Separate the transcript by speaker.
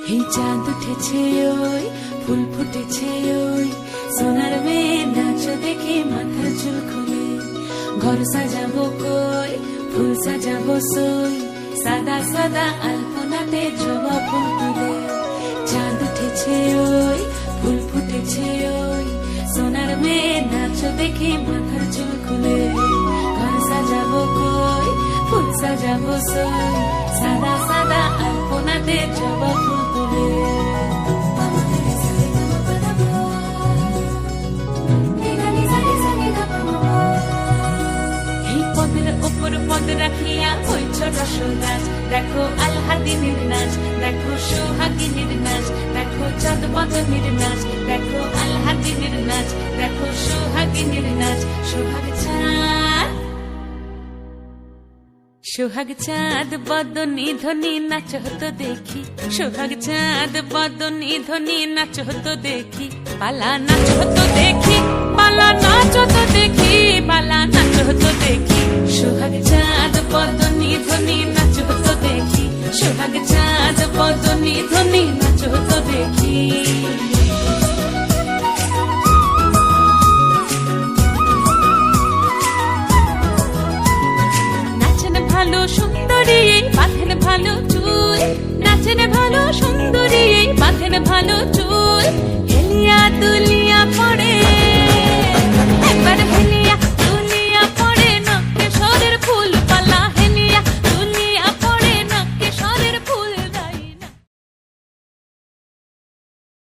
Speaker 1: এই চাঁদ উঠেছে ওই ফুল ফুটেছে ওই সোনার মেয়ে নাচ দেখে মাথার চুল খুলে ঘর সাজাবো কই ফুল সাজাবো সই সাদা সাদা আলপনাতে জবা ফুল তুলে চাঁদ উঠেছে ওই ফুল ফুটেছে ওই সোনার মেয়ে নাচ দেখে মাথার চুল খুলে ঘর সাজাবো কই ফুল সাজাবো সই সাদা সাদা আলপনাতে জবা ফুল তুলে পদ রাখিয়া হইছ রসরাজ দেখো আলহাদিনের নাচ দেখো সোহাগিনীর নাচ দেখো চাঁদ বদনের নাচ দেখো আলহাদিনের নাচ দেখো সোহাগিনীর নাচ সোহাগ চাঁদ বদনী ধ্বনি নাচ হতো দেখি সোহাগ চাঁদ বদনী ধ্বনি নাচ হতো দেখি পালা নাচ হতো দেখি পালা নাচ হতো দেখি পালা নাচ হতো দেখি সোহাগ চাঁদ বদনী ধ্বনি নাচ হতো দেখি সোহাগ চাঁদ বদনী ধ্বনি নাচ হতো দেখি ভালো সুন্দরী বাঁধেন ভালো চুল নাচেন ভালো সুন্দরী বাঁধেন ভালো চুল হেলিয়া তুলি